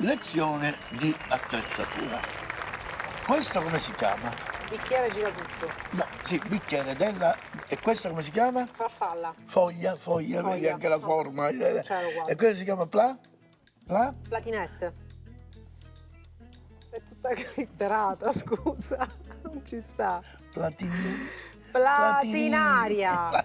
Lezione di attrezzatura. Questo come si chiama? Bicchiere gira tutto. No, sì, bicchiere della... E questa come si chiama? Farfalla. Foglia, Foglia, vedi anche la no, forma. non c'ero quasi. E questa si chiama Platinette. È tutta glitterata, scusa. Non ci sta. Platinaria.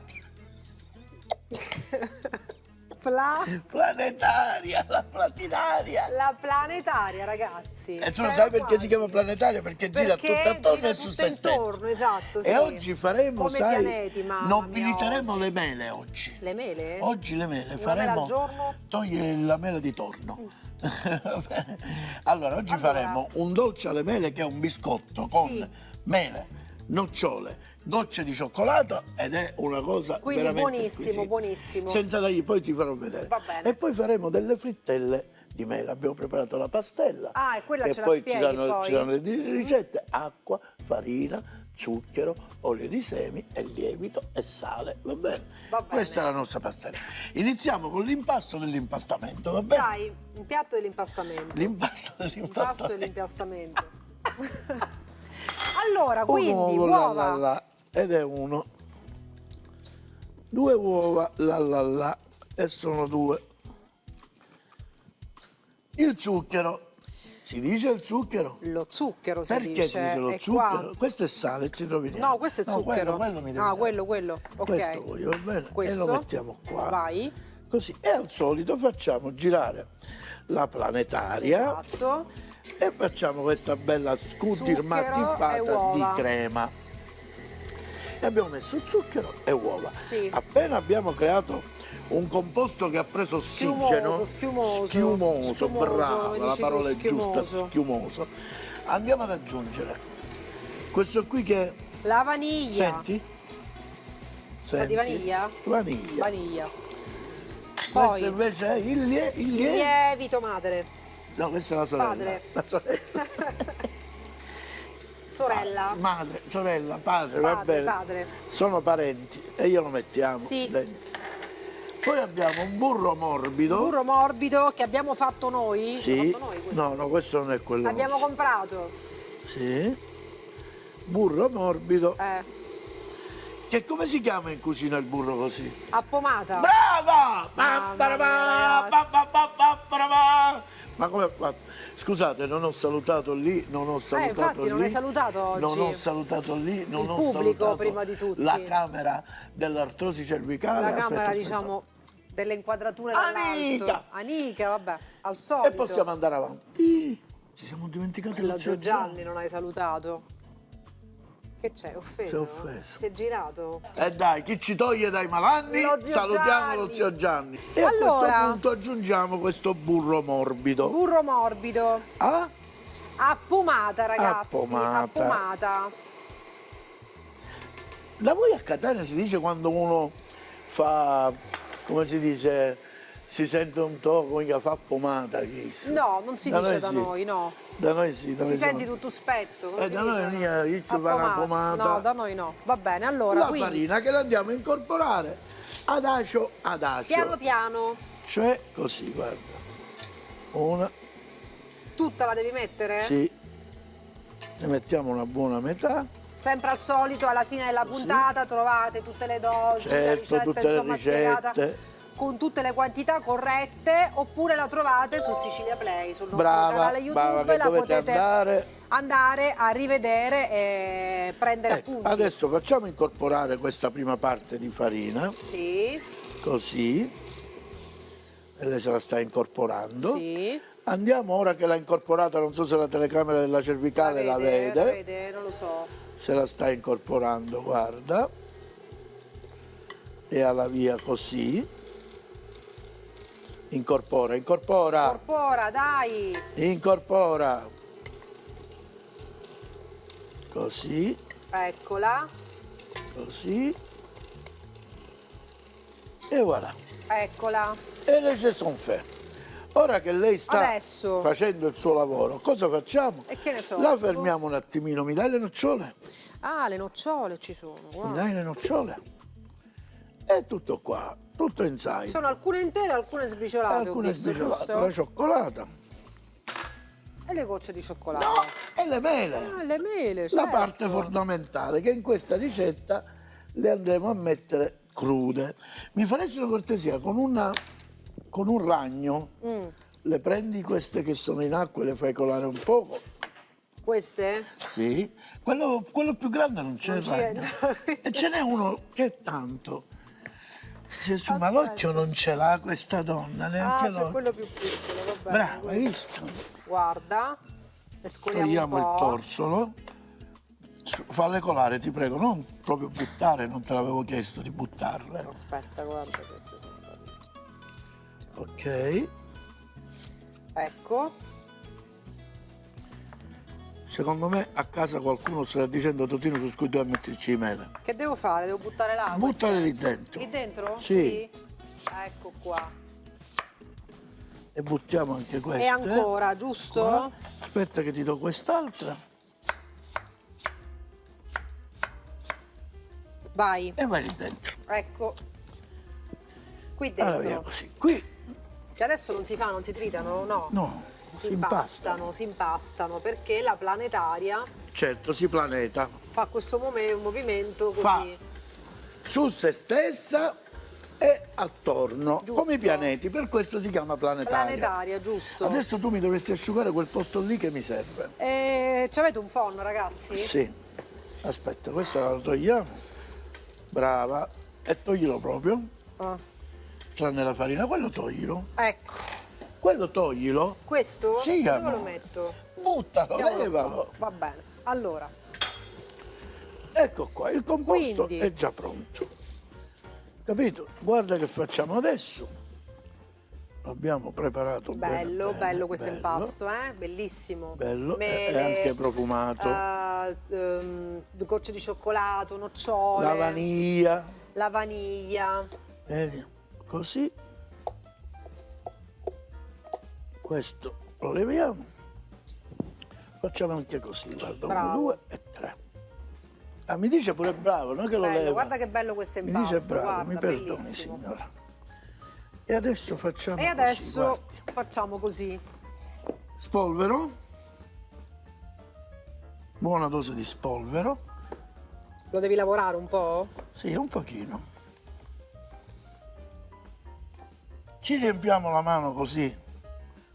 Planetaria, la platinaria. La planetaria, ragazzi. E tu lo C'era sai perché quasi. si chiama planetaria? Perché gira tutto attorno gira e su tutto se stesso. intorno, esatto, sì. E oggi faremo, come sai, pianeti, mamma nobiliteremo mia, le mele oggi. Le mele? Oggi le mele Una faremo. mela al giorno? Togli la mela di torno. Va bene? Allora, oggi faremo un dolce alle mele che è un biscotto con Sì. mele, nocciole, gocce di cioccolato ed è una cosa Quindi veramente buonissimo, squisita. buonissimo. Senza tagli, poi ti farò vedere. Va bene. E poi faremo delle frittelle di mele. Abbiamo preparato la pastella. Ah, e quella e ce la poi spieghi ci saranno le ricette: acqua, farina, zucchero, olio di semi e lievito e sale. Va bene? Va bene. Questa è la nostra pastella. Iniziamo con l'impasto dell'impastamento, va bene? Dai, un piatto dell'impastamento. L'impasto L'impasto dell'impastamento. dell'impastamento. Allora, Un quindi, uovo, uova. ed è uno. 2 uova, e sono 2. Il zucchero. Si dice il zucchero? Lo zucchero si Perché dice. si dice lo è zucchero? qua. Questo è sale, ci roviniamo. No, questo è zucchero. Quello mi devi Ah, dare. quello. Ok. Questo voglio, va bene? Questo. E lo mettiamo qua. Vai. Così. E al solito facciamo girare la planetaria. Esatto. E facciamo questa bella scudirmatiffata e uova. di crema. E abbiamo messo zucchero e uova. Sì. Appena abbiamo creato un composto che ha preso ossigeno, schiumoso, brava, come la dici tu, parola è giusta, schiumoso. schiumoso. Andiamo ad aggiungere questo qui che... La vaniglia. Senti? Sa di vaniglia? Vaniglia. Vaniglia. Questo Poi invece è il lievito madre. No, questa è la sorella. Padre. La sorella. Sorella. Madre, sorella, padre, va bene. Padre. Sono parenti e glielo mettiamo Sì. dentro. Poi abbiamo un burro morbido. Burro morbido che abbiamo fatto noi. Sì. L'abbiamo fatto noi questo. No, questo non è quello. L'abbiamo comprato. Sì. Burro morbido. Che come si chiama in cucina il burro così? Appomata. Brava! Mamma mia, Ma come ha fatto? Scusate, non ho salutato lì, non ho salutato infatti lì. non hai salutato oggi. Non ho salutato lì, non Il ho pubblico salutato prima di tutti. la camera dell'artrosi cervicale. La Aspetta, camera, aspetta. diciamo, delle inquadrature Anica! dall'alto. Anica, vabbè, al solito. E possiamo andare avanti. Ci siamo dimenticati Lo lo zio zio Gianni non hai salutato. Che c'è? Offeso? Si è offeso. Si è girato? E dai, chi ci toglie dai malanni? Lo zio Salutiamo Gianni. lo zio Gianni. E Allora, a questo punto aggiungiamo questo burro morbido. Burro morbido. Ah? Appomata, ragazzi. Appomata. Appomata. Da voi a Catania si dice quando uno fa, come si dice, si sente un tocco, mica fa pomata. No, non si dice da sì. noi, no. Da noi sì. Da Si noi senti siamo- tutto spetto. come si da noi dice? mica, io ci fa una pomata. No, da noi no. Va bene, allora, La quindi, farina che la andiamo a incorporare adagio. piano piano, Cioè così, guarda. Una, tutta la devi mettere? sì. Ne mettiamo una buona metà. Sempre al solito, alla fine della puntata trovate tutte le dosi, la Certo, ricetta tutte le insomma spiegata ricette. con tutte le quantità corrette, oppure la trovate su Sicilia Play, sul nostro Brava, canale YouTube, brava, che la dovete potete andare a rivedere e prendere Ecco, appunti. adesso facciamo incorporare questa prima parte di farina, Sì, così, e lei se la sta incorporando. sì. Andiamo ora che l'ha incorporata, non so se la telecamera della cervicale la La vede, vede, non lo so. se la sta incorporando, guarda, e alla via così, incorpora, Incorpora, dai. incorpora, così, Eccola, così, e voilà. eccola. E le je sont fait. Ora che lei sta Adesso. facendo il suo lavoro, cosa facciamo? E che ne so? La fermiamo un attimino, mi dai le nocciole? Ah, le nocciole ci sono, Mi guarda. dai le nocciole? È tutto qua, tutto inside. Sono alcune intere e alcune sbriciolate, ho Alcune visto, sbriciolate, giusto? la cioccolata. E le gocce di cioccolato. No, e le mele. Ah, le mele, La certo. parte fondamentale, che in questa ricetta le andremo a mettere crude. Mi faresti una cortesia, con un ragno, le prendi queste che sono in acqua e le fai colare un poco. Queste? Sì, quello più grande non c'è Non il ci ragno. entra. E ce n'è uno che è tanto. Gesù, ma l'occhio non ce l'ha questa donna, neanche Ah, c'è l'occhio. quello più piccolo, va bene. Brava, hai visto? Guarda, mescoliamo un Togliamo il po'. torsolo, falle colare, ti prego, non proprio buttare, non te l'avevo chiesto di buttarle. Aspetta, guarda, queste sono belle. Ok, Ecco, secondo me a casa qualcuno sta dicendo Totino su cui devo metterci i mele. che devo fare? Devo buttare l'acqua? Buttale lì dentro. Lì dentro? Sì. Ecco qua. E buttiamo anche queste. E ancora, giusto? Qua. Aspetta che ti do quest'altra Vai, e vai lì dentro. ecco. Qui Allora dentro. via così. Qui Che adesso non si fa, non si tritano, no? no, Si impastano perché la planetaria Certo, si planeta fa questo movimento così. Fa. Su se stessa e attorno, Giusto. come i pianeti, per questo si chiama planetaria. Planetaria, giusto. Adesso tu mi dovresti asciugare quel posto lì che mi serve. Ci avete un phon, ragazzi? Sì. Aspetta, questo lo togliamo. Brava. E toglilo proprio. Ah, Tranne la farina, quello toglilo. ecco. Quello toglilo. Questo? Sì, dove amore. lo metto? Buttalo, Mettiamolo levalo. qua. Va bene. Allora, Ecco qua, il composto Quindi- è già pronto. Capito? Guarda che facciamo adesso. L'abbiamo preparato bene, bello, bene, bello questo bello. impasto, Bellissimo. Bello, Mele, è anche profumato. Gocce di cioccolato, nocciole. La vaniglia. La vaniglia. Vedi? Così. Questo lo leviamo. Facciamo anche così, guarda, Bravo. 1, 2 e 3. Ah, mi dice pure bravo, non che lo Bello, leva. guarda che bello questo Mi impasto, dice bravo, guarda, mi perdoni bellissimo. signora. E adesso facciamo E così, adesso guardi. facciamo così. Spolvero. Buona dose di spolvero. Lo devi lavorare un po'? Sì, un pochino. Ci riempiamo la mano così,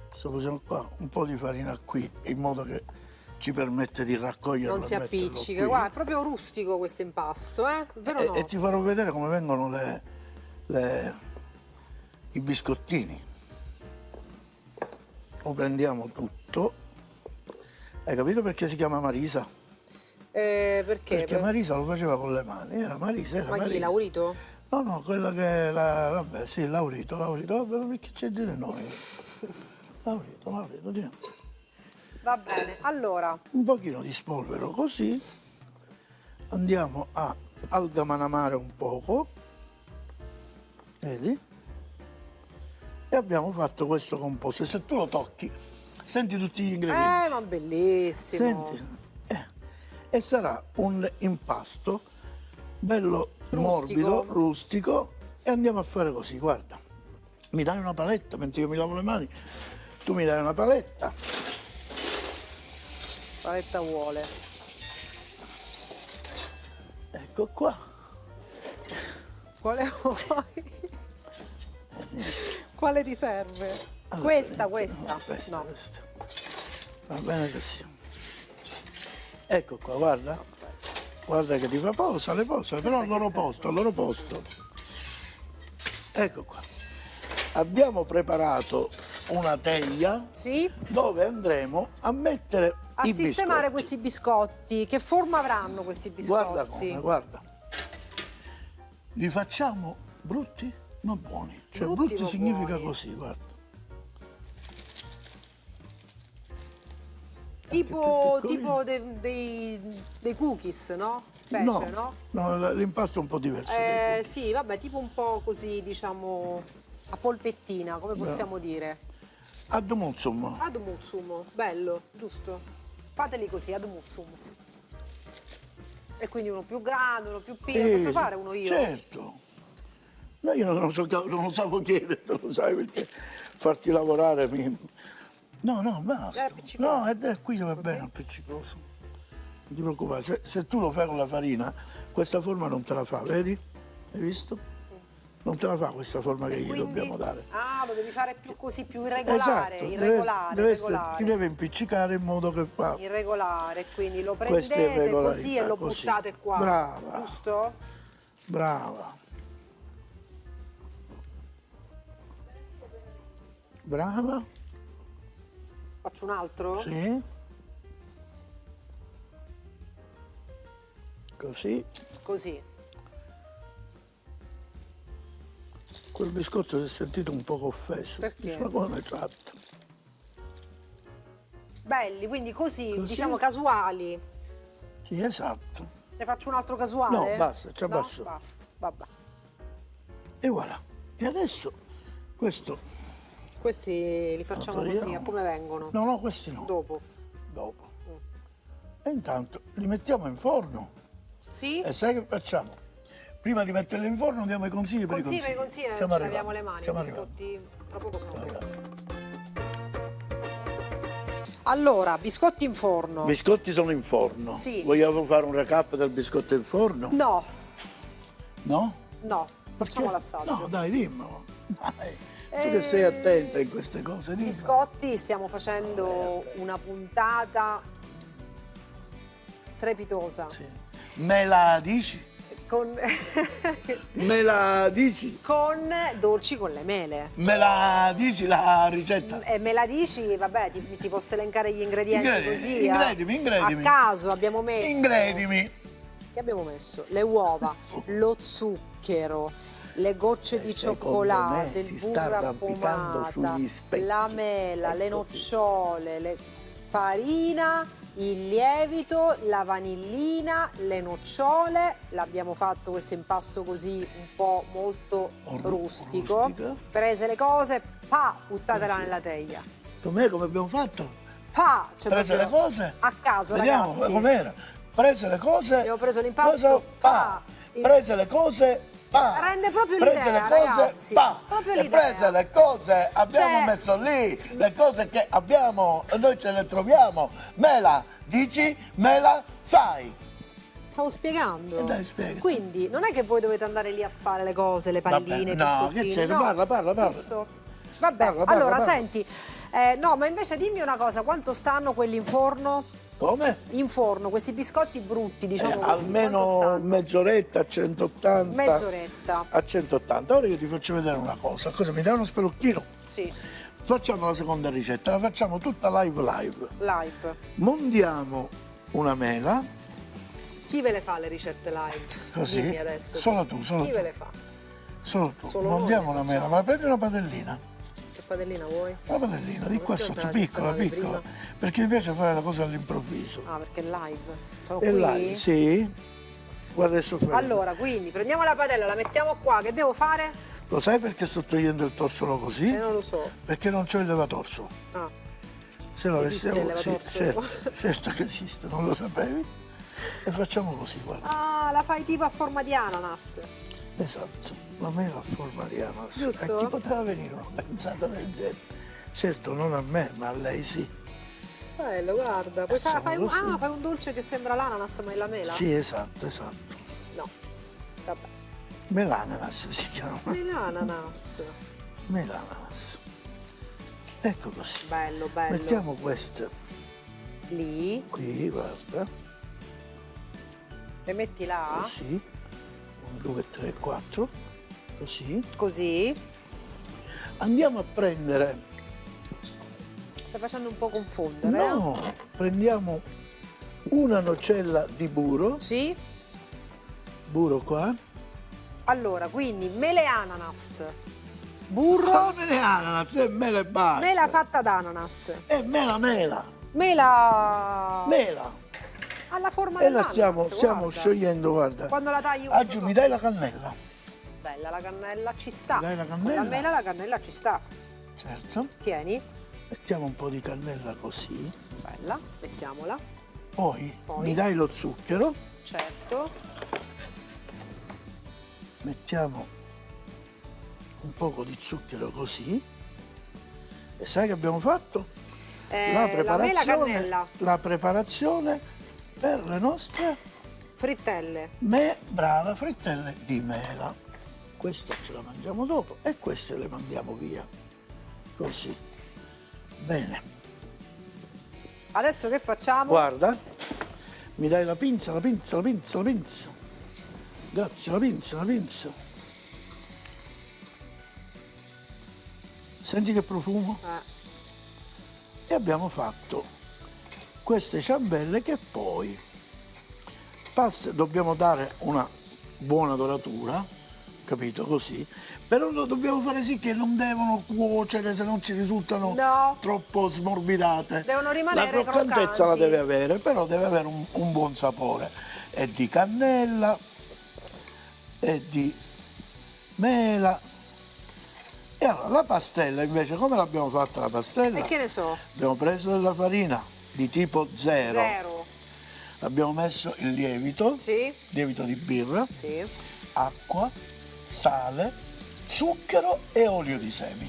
questo posiamo qua, un po' di farina qui, in modo che ci permette di raccoglierlo. Non si e metterlo appiccica. qui. Guarda, è proprio rustico questo impasto, vero o no? E ti farò vedere come vengono i biscottini. Lo prendiamo tutto. Hai capito perché si chiama Marisa? Perché? Perché Marisa lo faceva con le mani, era Marisa, era Ma chi, Marisa. Laurito? No, quella che era, vabbè, sì, Laurito, vabbè, perché c'è dire noi? Laurito, Dio. Va bene, allora, Un pochino di spolvero così, andiamo a algamanamare un poco, vedi? E abbiamo fatto questo composto. E se tu lo tocchi, senti tutti gli ingredienti. ma bellissimo. Senti, e sarà un impasto bello morbido, rustico, e andiamo a fare così, guarda. Mi dai una paletta mentre io mi lavo le mani, tu mi dai una paletta. Paletta vuole. Ecco qua. Quale vuoi? Quale ti serve? Allora, Questa. no, questa. Va bene così. Ecco qua, guarda. Aspetta. Guarda che ti fa posa, le posano, però al loro posto, al loro posto. Ecco qua. Abbiamo preparato una teglia Sì? dove andremo a mettere A i sistemare biscotti. questi biscotti. Che forma avranno questi Guarda biscotti? come, guarda. Li facciamo brutti ma buoni. Cioè Brutti brutti ma significa buoni. così, guarda. Tipo, più piccolino. dei cookies, no? Specie, no? No, l'impasto è un po' diverso. Sì, vabbè, tipo un po' così, diciamo, a polpettina, come possiamo dire. Ad muzzum. Ad muzzum, bello, giusto? Fateli così, ad muzzum. E quindi uno più grande, uno più piccolo. Posso fare uno io? Certo. No, io non lo sapevo chiedere, lo sai, perché farti lavorare No, no, basta. appiccicoso. No, ed è qui che va Così? bene appiccicoso. Non ti preoccupare, se tu lo fai con la farina, questa forma non te la fa, vedi? Hai visto? Non te la fa questa forma che gli Quindi, dobbiamo dare. ah, lo devi fare più così, più irregolare, Esatto, irregolare. ti deve impiccicare in modo che fa Irregolare, quindi lo queste prendete così e irregolarità, lo così. buttate qua. Brava. Giusto? brava. Brava, Faccio un altro? sì. Così. Così. Quel biscotto si è sentito un poco offeso. Perché? Dice, ma come è fatto? Belli, quindi così, Così? diciamo casuali. Sì, esatto. Ne faccio un altro casuale? No, basta, ci abbasso. No, basta, vabbè. E voilà. E adesso questo... Questi li facciamo lo così, togliamo. a come vengono? No, no, questi no. Dopo. Dopo. E intanto li mettiamo in forno. Sì? E sai che facciamo? Prima di metterli in forno diamo i consigli per i Consigli, consigli. consigli, Stiamo ci laviamo arrivando. le mani, Stiamo i arrivando. biscotti tra poco sono Stiamo pronti. arrivando. Allora, biscotti in forno. Biscotti sono in forno. Sì. Vogliamo fare un recap del biscotto in forno? No, No? no, facciamo Perché? l'assaggio. No, dai, dimmelo. Dai. Tu che sei attenta in queste cose, dimmi. Biscotti, stiamo facendo una puntata strepitosa. Sì. Me la dici? Con, Me la dici? con dolci con le mele. Me la dici la ricetta? E me la dici, vabbè, ti posso elencare gli ingredienti così. Ingredimi. A caso abbiamo messo. Ingredimi. Che abbiamo messo? Le uova, lo zucchero, le gocce di Secondo cioccolata, me il si sta burro a arrampicando pomata, sugli specchi. la mela, le Ecco qui. nocciole, farina, il lievito, la vanillina, le nocciole. L'abbiamo fatto questo impasto così un po' molto rustico. Rustico. Prese le cose, buttatela Così. nella teglia. Com'è, come abbiamo fatto? Cioè Prese le proprio cose? a caso, Vediamo ragazzi. com'era. Prese le cose. Abbiamo preso l'impasto, cosa, pa. Prese le cose, pa. Rende proprio Prese l'idea, le cose, ragazzi. pa. Proprio E l'idea. prese le cose, abbiamo Cioè- messo lì le cose che abbiamo, noi ce le troviamo. Me la dici, me la fai. Stavo spiegando. Dai, spiega. Quindi non è che voi dovete andare lì a fare le cose, le palline, i Vabbè, no, biscottini. che c'è? Parla. Giusto? Vabbè, Parla, allora parla. senti, no, ma invece dimmi una cosa, quanto stanno quelli in forno? Come? In forno, questi biscotti brutti, diciamo così, quanto Almeno stanno? mezz'oretta a 180. Mezz'oretta. A 180. Ora io ti faccio vedere una cosa. Cosa mi dai uno spellucchino? Sì, Facciamo la seconda ricetta, la facciamo tutta live. live. Mondiamo una mela, Chi ve le fa le ricette live? così. Dimmi adesso. Solo tu, solo Chi tu. ve le fa? Solo tu. Solo Mondiamo noi una facciamo. mela, ma prendi una padellina. Che padellina vuoi? Una padellina, di qua perché non te sotto, la piccola, sistemavi piccola. prima? Perché mi piace fare la cosa all'improvviso. Ah, perché è live. Sono E qui? là, sì. Guarda adesso fai. Allora, quindi prendiamo la padella, la mettiamo qua, che devo fare? Lo sai perché sto togliendo il torsolo così? Non lo so. Perché non c'ho il levatorso. Ah, Se lo Esiste avessi il avuto, sì, levatorso? certo che esiste, non lo sapevi? E facciamo così, guarda. ah, la fai tipo a forma di ananas. Esatto, la mela a forma di ananas. Giusto? A chi poteva venire una pensata del genere? Certo, non a me, ma a lei sì. Bello, guarda. Poi Facciamo fai così. fai un dolce che sembra l'ananas, ma è la mela? Sì, esatto. No. Vabbè. Melananas si chiama. L'ananas. Melananas. Ecco così. Bello, bello. Mettiamo queste Lì. qui, guarda. Le metti là. Così. 1, 2, 3, 4. Così. Così. Andiamo a prendere. Stai facendo un po' confondere. No, prendiamo una nocella di burro. Sì. Burro qua. Allora, quindi mele ananas. Burro. Come le ananas e mela e basta. Mela fatta d'ananas. E mela. Mela. Mela. Alla forma E la dell'ananas. stiamo guarda. sciogliendo, guarda. Quando la tagli Aggiù, mi dai la cannella? Bella, la cannella ci sta. Mi dai la Con cannella? la mela la cannella ci sta. Certo. Tieni. Mettiamo un po' di cannella così. Bella, mettiamola. Poi Poi? mi dai lo zucchero. Certo. Mettiamo un poco di zucchero così. E sai che abbiamo fatto? la mela cannella, la preparazione per le nostre frittelle. brava, frittelle di mela. Questa ce la mangiamo dopo e queste le mandiamo via. Così. Bene. Adesso che facciamo? Guarda, mi dai la pinza, la pinza, la pinza, la pinza. Grazie, la pinza, la pinza. Senti che profumo? E abbiamo fatto queste ciambelle che poi dobbiamo dare una buona doratura, capito? Così. Però lo dobbiamo fare sì che non devono cuocere, se non ci risultano troppo smorbidate. Devono rimanere la croccantezza croccanti. la deve avere, però deve avere un buon sapore. È di cannella, è di mela. E allora la pastella invece, come l'abbiamo fatta la pastella? E che ne so? Abbiamo preso della farina di tipo 0. Zero. Abbiamo messo il lievito, Sì. lievito di birra, Sì. acqua, sale, zucchero e olio di semi.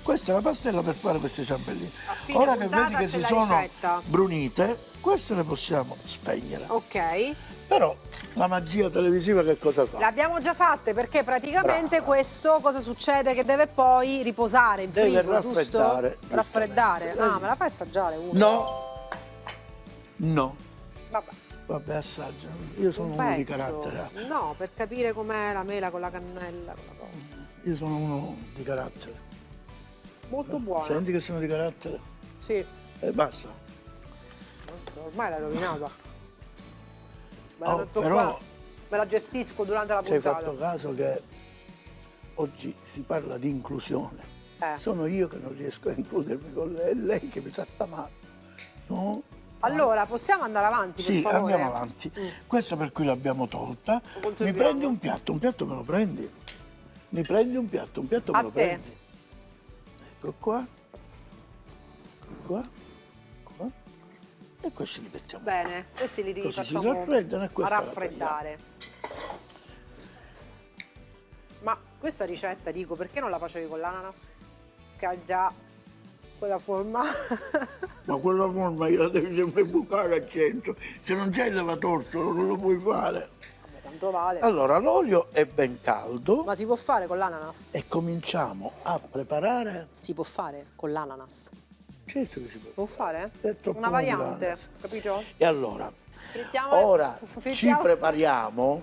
Questa è la pastella per fare queste ciambelline. fine Ora che puntata vedi che c'è si la sono ricetta. brunite, queste le possiamo spegnere. Ok. Però la magia televisiva che cosa fa? Le abbiamo già fatte perché praticamente Brava. questo cosa succede? Che deve poi riposare in Deve frigo, raffreddare, giusto? Raffreddare. giustamente. Ah, me la fai assaggiare una? No, no, Vabbè. vabbè, assaggia. Io sono Un uno di pezzo. carattere. No, per capire com'è la mela con la cannella, quella cosa. Io sono uno di carattere. Molto buona. Senti che sono di carattere? Sì. E basta. Ormai l'hai rovinata. Me la Oh, metto però- qua. Me la gestisco durante la Ci hai puntata. fatto caso che oggi si parla di inclusione. Sono io che non riesco a includermi con lei, è lei che mi tratta male. No? Allora, possiamo andare avanti, per Sì, favore? andiamo avanti. Questa per cui l'abbiamo tolta. Mi conserviamo. prendi un piatto me lo prendi. Mi prendi un piatto me A lo te. prendi. Ecco qua. Ecco qua. Qua. E questi li mettiamo. Bene, questi li Così si rifacciamo raffreddano e a questa la raffreddare. Ma questa ricetta, dico, perché non la facevi con l'ananas? Che ha già quella forma. Ma quella forma io la devi sempre bucare al centro. Se non c'è il levatorsolo non lo puoi fare. Vabbè, tanto vale. Allora, l'olio è ben caldo Ma si può fare con l'ananas? e cominciamo a preparare. Si può fare con l'ananas? Certo che si può. Può fare? È troppo Una variante, l'ananas. capito? E allora, Frittiamo- ora ci frittiamo- prepariamo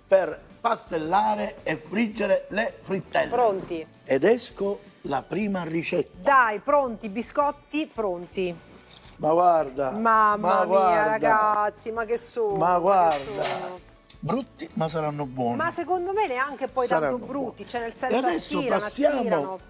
per pastellare e friggere le frittelle. Pronti. Ed esco la prima ricetta. Dai, pronti, biscotti pronti. Ma guarda. Mamma ma mia, guarda, ragazzi, ma che sono? Ma che guarda. sono? Brutti, ma saranno buoni. Ma secondo me neanche poi Saranno tanto brutti, buoni. cioè nel E senso adesso attirano, passiamo attirano.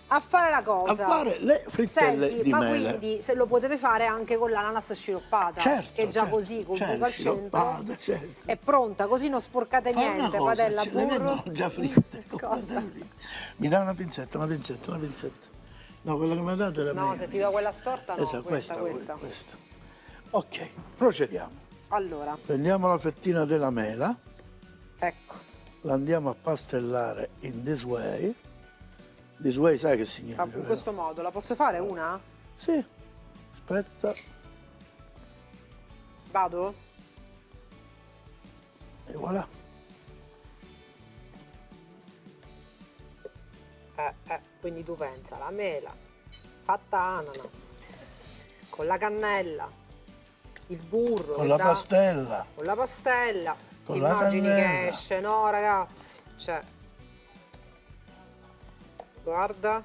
A fare la a cosa. fare le frittelle Senti, di ma mele. quindi se lo potete fare anche con l'ananas sciroppata, Certo, che è già certo, così, con certo, buco al centro, sciroppata, certo. è pronta, così non sporcate Fai una niente, cosa, padella, ce le burro. vendono già fritte. Cosa? Mi dai una pinzetta, una pinzetta, una pinzetta. No, quella che mi ha dato era No, mia. se ti do quella storta no, Esatto, questa. questa. Ok, procediamo. Allora, Prendiamo la fettina della mela, ecco, la andiamo a pastellare in this way. This way sai che significa? in vero? questo modo. La posso fare una? Sì, aspetta, Vado? e voilà. Quindi tu pensa, la mela fatta ananas, con la cannella, il burro, Con che la dà- pastella. con la pastella, Con la immagini che cannella. esce, no ragazzi? Cioè, guarda.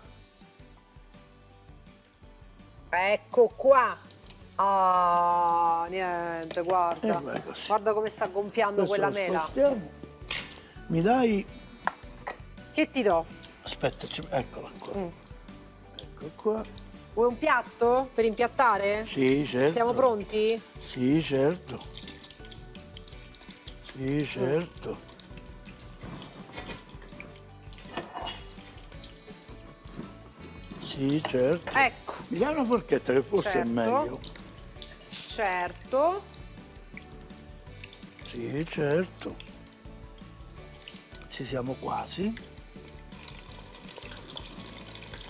Ecco qua. Ah, niente, guarda. E vai così. Guarda come sta gonfiando Questo quella lo mela. spostiamo. Mi dai... Che ti do? Aspetta, eccola qua. Ecco qua. Vuoi un piatto per impiattare? Sì, certo. Siamo pronti? Sì, certo. Sì, certo. Sì, certo. Ecco, Mi dai una forchetta che forse Certo. è meglio. certo. Sì, certo. Ci siamo quasi.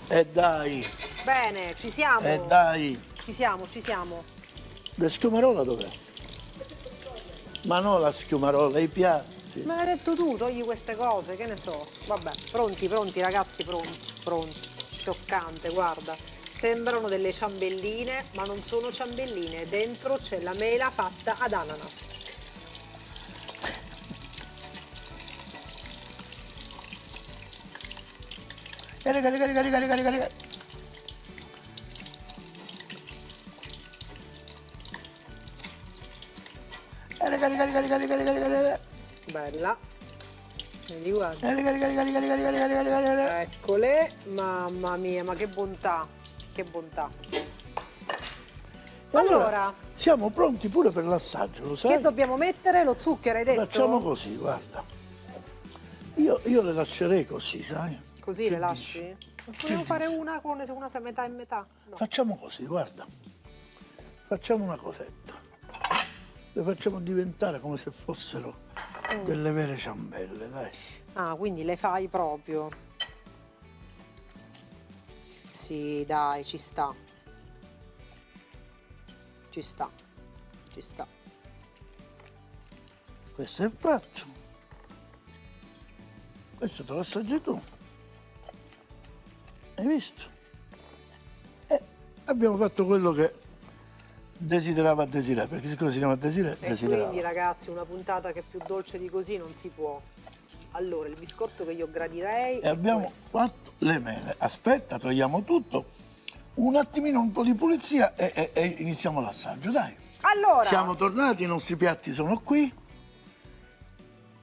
E dai, Bene, ci siamo. Dai, Ci siamo, ci siamo. la schiumarola dov'è? Ma no, la schiumarola, i piatti. Ma hai detto tu, togli queste cose, che ne so. Vabbè, pronti, pronti ragazzi, pronti, pronti. Scioccante, guarda. Sembrano delle ciambelline, ma non sono ciambelline. Dentro c'è la mela fatta ad ananas. Carica, carica, carica, carica, carica. Carica, carica, carica, carica, carica, carica. Bella. Vedi, guarda. Carica, carica, carica, carica, carica, carica, carica. Eccole, mamma mia, ma che bontà, che bontà. Allora, siamo pronti pure per l'assaggio, lo sai? che dobbiamo mettere? Lo zucchero, hai detto? Facciamo così, guarda. Io le lascerei così, sai? Così le lasci? Non vogliamo fare una con una sa metà e metà? No. Facciamo così, guarda. Facciamo una cosetta. Le facciamo diventare come se fossero delle vere ciambelle, dai. Ah, quindi le fai proprio. Sì, dai, ci sta. Ci sta. Ci sta. Questo è fatto. Questo te lo assaggi tu. Hai visto? Abbiamo fatto quello che desiderava Desiree, perché siccome si chiama Desiree, E desiderava. quindi ragazzi, una puntata che è più dolce di così non si può. Allora, il biscotto che io gradirei E abbiamo fatto le mele. Aspetta, togliamo tutto. Un attimino, un po' di pulizia e iniziamo l'assaggio, dai. Allora, Siamo tornati, i nostri piatti sono qui.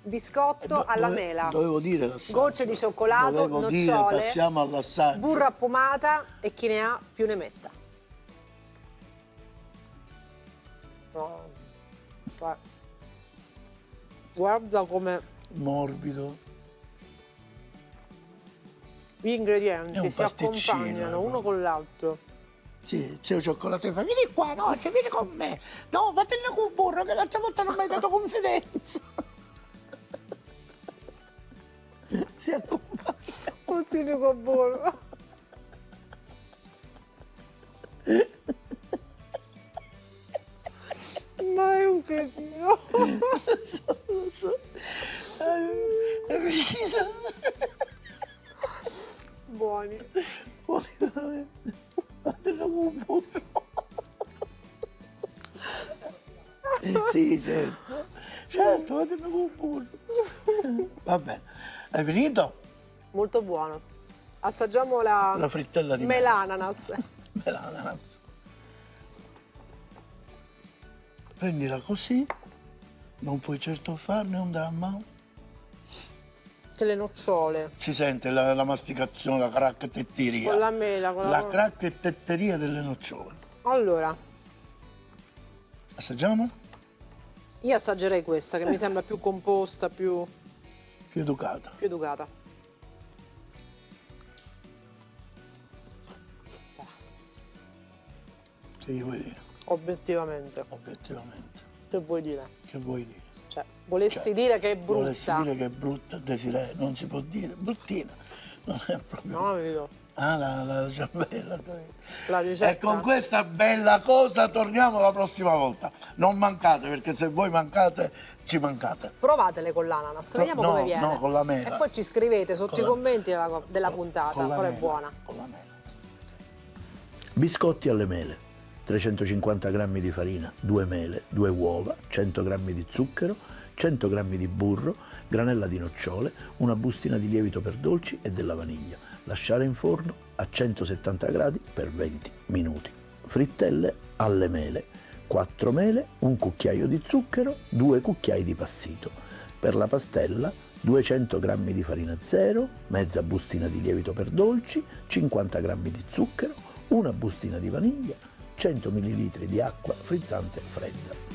biscotto alla mela, Dovevo dire l'assaggio. gocce di cioccolato, Dovevo dire, nocciole, passiamo all'assaggio. burro appomata e chi ne ha più ne metta. No. Guarda come Morbido. gli È ingredienti un si pasticcino, accompagnano uno con l'altro. Sì, c'è il cioccolato e fa, vieni qua, no, che vieni con me. No, vattene con il burro che l'altra volta non mi hai dato confidenza. Si accompagna. Così con burro. Ma è un casino. Lo so. È vicino. Buoni. Buoni veramente. Vattene con il burro. Sì, certo. Certo, vattene con il burro. Va bene. Hai finito? Molto buono. Assaggiamo la frittella di melananas. Melananas. Prendila così, non puoi certo farne un dramma. C'è le nocciole. Si sente la masticazione, la cracchetetteria. Con la mela, con La cracchetetteria delle nocciole. Allora, Assaggiamo? io assaggerei questa che mi sembra più composta, più Più educata. educata. Che gli vuoi dire? Obiettivamente. Obiettivamente. Che vuoi dire? Che vuoi dire? Cioè, volessi dire che è brutta. Volessi dire che è brutta, Desiree, non si può dire, bruttina. Non è proprio. No, vedo. Ah, la ciambella. La ricetta. E con questa bella cosa torniamo la prossima volta. Non mancate, perché se voi mancate, ci mancate. Provatele con l'ananas, vediamo no, come viene. no, con la mela. E poi ci scrivete sotto Con i la- commenti della puntata, Con la però è mela, buona. Con la mela. Biscotti alle mele, 350 g di farina, 2 mele, 2 uova, 100 g di zucchero, 100 g di burro, granella di nocciole, una bustina di lievito per dolci e della vaniglia. Lasciare in forno a 170 gradi per 20 minuti. Frittelle alle mele, 4 mele, un cucchiaio di zucchero, 2 cucchiai di passito. Per la pastella 200 g di farina zero, mezza bustina di lievito per dolci, 50 g di zucchero, una bustina di vaniglia, 100 ml di acqua frizzante fredda.